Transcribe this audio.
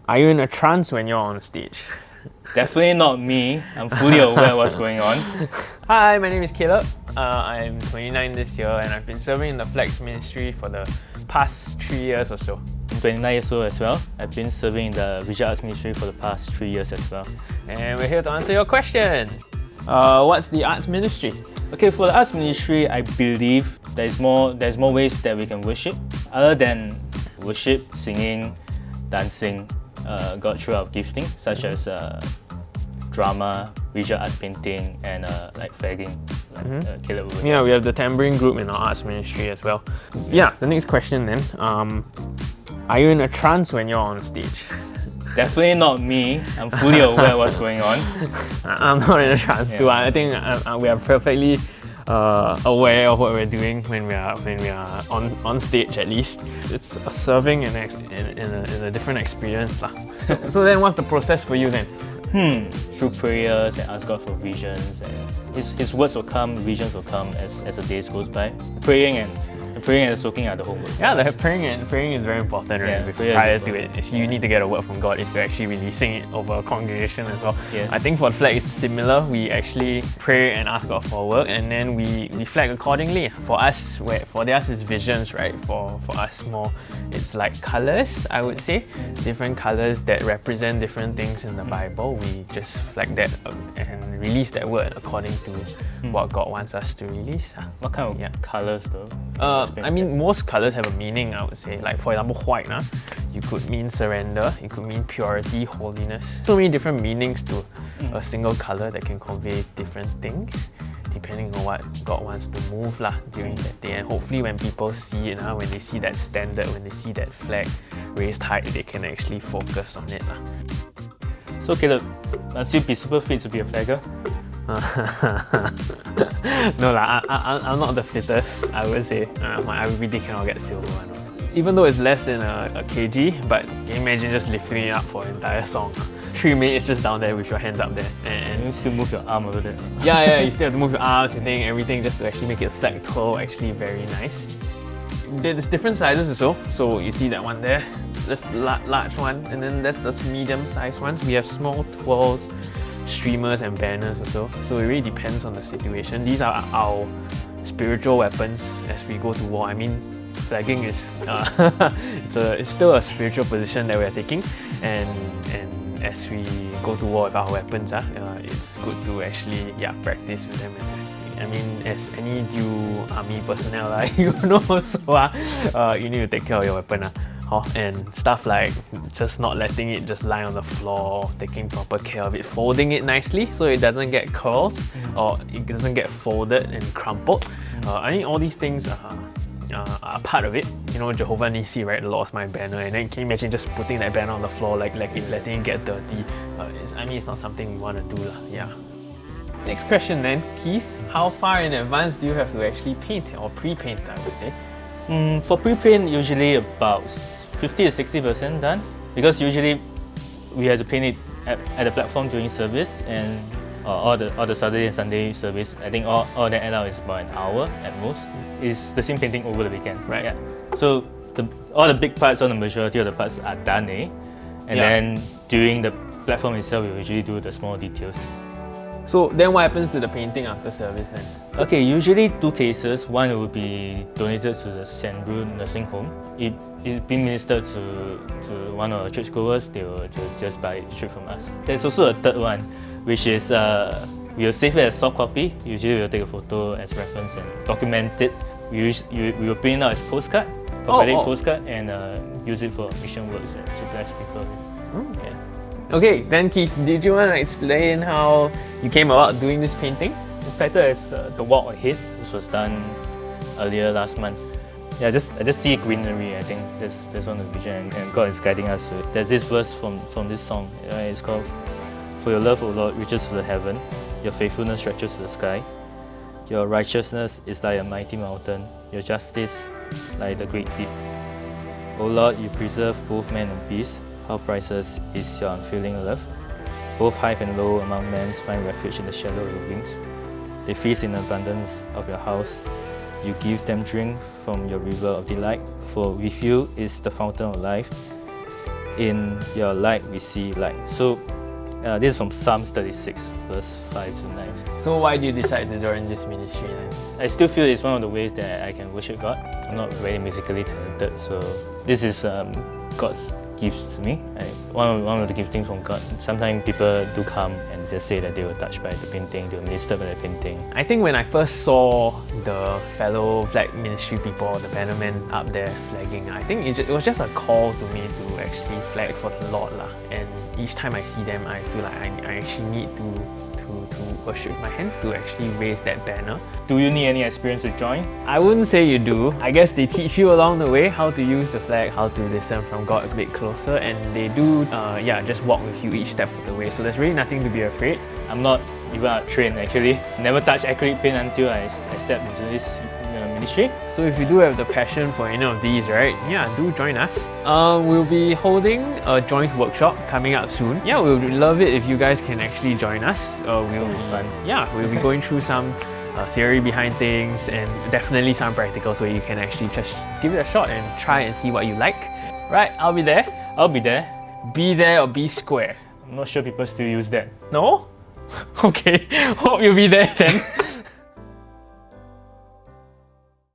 Are you in a trance when you're on stage? Definitely not me. I'm fully aware what's going on. Hi, my name is Caleb. I'm 29 this year and I've been serving in the Flex ministry for the past 3 years or so. I'm 29 years old as well. I've been serving in the visual arts ministry for the past 3 years as well. And we're here to answer your questions. What's the arts ministry? Okay, for the arts ministry, I believe there's more ways that we can worship other than worship, singing, dancing, God through our gifting, such as drama, visual art painting, and like flagging. Caleb would. Yeah, we have the tambourine group in our arts ministry as well. Yeah, the next question then. Are you in a trance when you're on stage? Definitely not me. I'm fully aware what's going on. I'm not in a trance too. I think we are perfectly aware of what we're doing when we are on stage, at least. It's serving in a different experience. So then what's the process for you then? Through prayers and ask God for visions, and His words will come, visions will come as the days goes by. Praying and soaking out the whole word. Yeah, the praying is very important, right? Yeah, Prior to it, you need to get a word from God if you're actually releasing it over a congregation as well. Yes. I think for the flag it's similar. We actually pray and ask God for work, and then we flag accordingly. For us, for theirs is visions, right? For us more, it's like colors. I would say different colors that represent different things in the Bible. We just flag that and release that word according to what God wants us to release. What kind of colors though? I mean, most colors have a meaning, I would say. Like, for example, white, you could mean surrender, it could mean purity, holiness. So many different meanings to a single color that can convey different things depending on what God wants to move during that day. And hopefully when people see it, when they see that standard, when they see that flag raised high, they can actually focus on it. So Caleb, must you be super fit to be a flagger? No, I'm not the fittest, I would say. I really cannot get silver one. Even though it's less than a kg, but can you imagine just lifting it up for an entire song? 3 minutes just down there with your hands up there. And you still move your arm over there. Yeah, you still have to move your arms and everything just to actually make it flag twirl actually very nice. There's different sizes also. So you see that one there, that's the large one, and then that's the medium sized ones. We have small twirls, streamers and banners also. So it really depends on the situation. These are our spiritual weapons as we go to war. I mean, flagging is it's still a spiritual position that we are taking, and as we go to war with our weapons, it's good to actually practice with them. I mean, as any due army personnel, you know, so you need to take care of your weapon. And stuff like just not letting it just lie on the floor, taking proper care of it, folding it nicely so it doesn't get curls or it doesn't get folded and crumpled. I think all these things are part of it. You know, Jehovah Nissi, right? The Lord is my banner. And then can you imagine just putting that banner on the floor, like letting it get dirty? It's not something we want to do. Next question then, Keith. How far in advance do you have to actually paint or pre-paint, I would say? For pre-paint, usually about 50 to 60% done, because usually we have to paint it at the platform during service, and all the Saturday and Sunday service. I think all that add out is about an hour at most. It's the same painting over the weekend, right? Yeah. So all the big parts, or the majority of the parts are done, and then during the platform itself, we usually do the small details. So then what happens to the painting after service then? Okay, usually 2 cases. One will be donated to the Sandru nursing home. It's being ministered to one of our churchgoers. They will just buy it straight from us. There's also a third one, which is we will save it as soft copy. Usually we'll take a photo as reference and document it. We will print it out as postcard, prophetic postcard, and use it for mission works and to bless people. Yeah. Okay, then Keith, did you want to explain how you came about doing this painting? It's titled as The Walk Ahead. This was done earlier last month. Yeah, I just see greenery. I think that's one of the vision, and God is guiding us to it. There's this verse from this song. It's called, "For your love, O Lord, reaches to the heaven. Your faithfulness stretches to the sky. Your righteousness is like a mighty mountain. Your justice like the great deep. O Lord, you preserve both man and beast. How priceless is your unfailing love. Both high and low among men find refuge in the shadow of your wings. They feast in abundance of your house. You give them drink from your river of delight, for with you is the fountain of life. In your light we see light. So this is from Psalms 36, verse 5 to 9. So why do you decide to join this ministry then? I still feel it's one of the ways that I can worship God. I'm not very musically talented, so this is God's gift to me. One of the giftings from God. Sometimes people do come and just say that they were touched by the painting, they were ministered by the painting. I think when I first saw the fellow flag ministry people, the bannermen up there flagging, I think it was just a call to me to actually flag for the Lord lah. And each time I see them, I feel like I actually need to worship with my hands to actually raise that banner. Do you need any experience to join? I wouldn't say you do. I guess they teach you along the way how to use the flag, how to listen from God a bit closer, and they do just walk with you each step of the way. So there's really nothing to be afraid. I'm not even trained actually. Never touched acrylic paint until I stepped into this ministry. So if you do have the passion for any of these, right? Yeah, do join us. We'll be holding a joint workshop coming up soon. Yeah, we would love it if you guys can actually join us. We'll be fun. Yeah, we'll be going through some theory behind things and definitely some practicals where you can actually just give it a shot and try and see what you like. Right, I'll be there. I'll be there. Be there or be square. I'm not sure people still use that. No? Okay, hope you'll be there then.